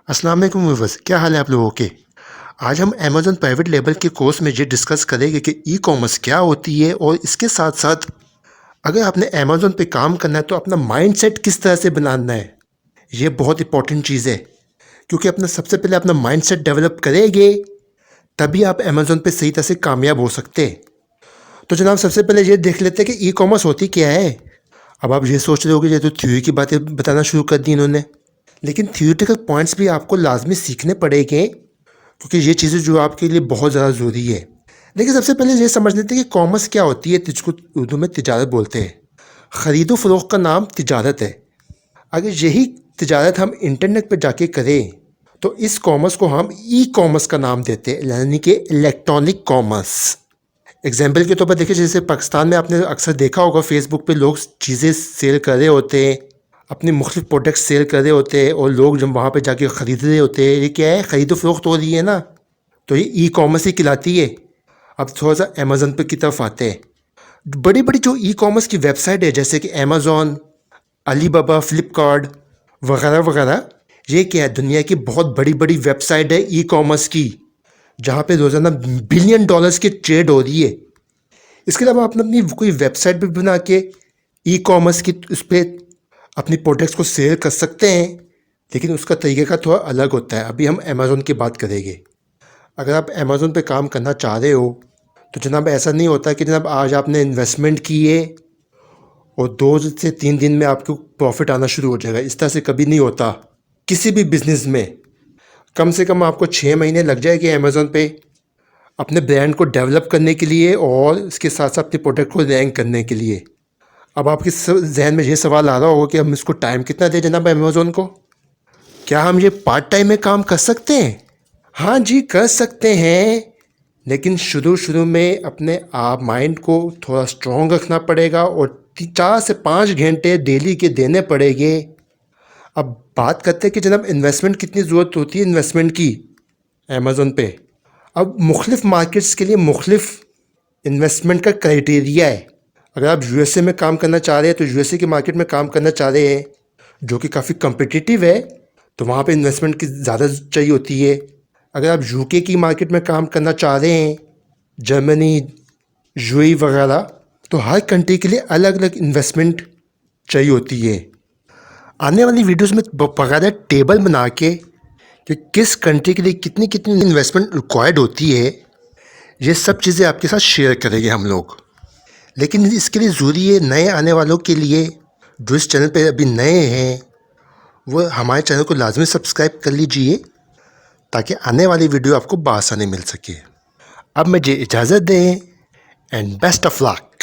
अस्सलाम वालेकुम व्यूअर्स, क्या हाल है आप लोगों के। आज हम अमेज़न प्राइवेट लेबल के कोर्स में ये डिस्कस करेंगे कि ई कॉमर्स क्या होती है और इसके साथ साथ अगर आपने अमेज़न पे काम करना है तो अपना माइंडसेट किस तरह से बनाना है। ये बहुत इंपॉर्टेंट चीज़ है क्योंकि अपना सबसे पहले अपना माइंडसेट डेवलप करेंगे तभी आप अमेज़न पे सही तरह से कामयाब हो सकते हैं। तो जनाब सबसे पहले ये देख लेते हैं कि ई कॉमर्स होती क्या है। अब आप ये सोच रहे हो कि ये तो थ्योरी की बातें बताना शुरू कर दी इन्होंने, लेकिन थियोरेटिकल पॉइंट्स भी आपको लाजमी सीखने पड़ेंगे क्योंकि ये चीज़ें जो आपके लिए बहुत ज़्यादा ज़रूरी है। लेकिन सबसे पहले ये समझ लेते हैं कि कॉमर्स क्या होती है, जिसको उर्दू में तिजारत बोलते हैं। ख़रीदो फ़रोख्त का नाम तिजारत है। अगर यही तिजारत हम इंटरनेट पर जाके करें तो इस कॉमर्स को हम ई कॉमर्स का नाम देते हैं, यानी कि इलेक्ट्रॉनिक कॉमर्स। एग्जाम्पल के तौर पर देखिए, जैसे पाकिस्तान में आपने अक्सर देखा होगा फेसबुक पे लोग चीज़ें सेल कर रहे होते हैं, अपने मुख्तलिफ प्रोडक्ट्स सेल कर रहे होते हैं और लोग जब वहाँ पे जाके ख़रीद रहे होते हैं। ये क्या है, ख़रीदो फरोख्त हो रही है ना, तो ये ई कॉमर्स ही कहलाती है। अब थोड़ा सा अमेज़न पे की तरफ आते हैं। बड़ी बड़ी जो ई कॉमर्स की वेबसाइट है जैसे कि अमेज़ॉन, अलीबाबा, फ्लिपकार्ट वगैरह वगैरह, ये क्या है, दुनिया की बहुत बड़ी बड़ी वेबसाइट है ई कॉमर्स की, जहाँ पे रोज़ाना बिलियन डॉलर्स की ट्रेड हो रही है। इसके अलावा आप अपनी कोई वेबसाइट भी बना के ई कॉमर्स की उस पर अपनी प्रोडक्ट्स को सेल कर सकते हैं, लेकिन उसका तरीके का थोड़ा अलग होता है। अभी हम अमेज़ॉन की बात करेंगे। अगर आप अमेज़ॉन पे काम करना चाह रहे हो तो जनाब ऐसा नहीं होता कि जनाब आज आपने इन्वेस्टमेंट की है और 2 से 3 दिन में आपको प्रॉफिट आना शुरू हो जाएगा। इस तरह से कभी नहीं होता। किसी भी बिजनेस में कम से कम आपको 6 महीने लग जाएंगे अमेज़ॉन पे अपने ब्रांड को डेवलप करने के लिए और इसके साथ साथ अपने प्रोडक्ट को रैंक करने के लिए। अब आपके जहन में ये सवाल आ रहा होगा कि हम इसको टाइम कितना दें जनाब अमेज़ॉन को। क्या हम ये पार्ट टाइम में काम कर सकते हैं? हाँ जी, कर सकते हैं, लेकिन शुरू में अपने आप माइंड को थोड़ा स्ट्रॉन्ग रखना पड़ेगा और 4 से 5 घंटे डेली के देने पड़ेंगे। अब बात करते हैं कि जनाब इन्वेस्टमेंट कितनी ज़रूरत होती है इन्वेस्टमेंट की अमेज़ॉन पे। अब मुख्तलिफ मार्केट्स के लिए मुख्तलिफ इन्वेस्टमेंट का क्राइटेरिया है। अगर आप यूएसए में काम करना चाह रहे हैं तो यूएसए की मार्केट में काम करना चाह रहे हैं जो कि काफ़ी कम्पिटिटिव है, तो वहाँ पे इन्वेस्टमेंट की ज़्यादा चाहिए होती है। अगर आप यूके की मार्केट में काम करना चाह रहे हैं, जर्मनी, यूएई वगैरह, तो हर कंट्री के लिए अलग अलग इन्वेस्टमेंट चाहिए होती है। आने वाली वीडियोस में बाकायदा टेबल बना के कि किस कंट्री के लिए कितनी कितनी इन्वेस्टमेंट रिक्वायर्ड होती है, ये सब चीज़ें आपके साथ शेयर करेंगे हम लोग। लेकिन इसके लिए ज़रूरी है नए आने वालों के लिए जो इस चैनल पे अभी नए हैं वो हमारे चैनल को लाजमी सब्सक्राइब कर लीजिए ताकि आने वाली वीडियो आपको बआसानी मिल सके। अब मुझे इजाज़त दें एंड बेस्ट ऑफ लक।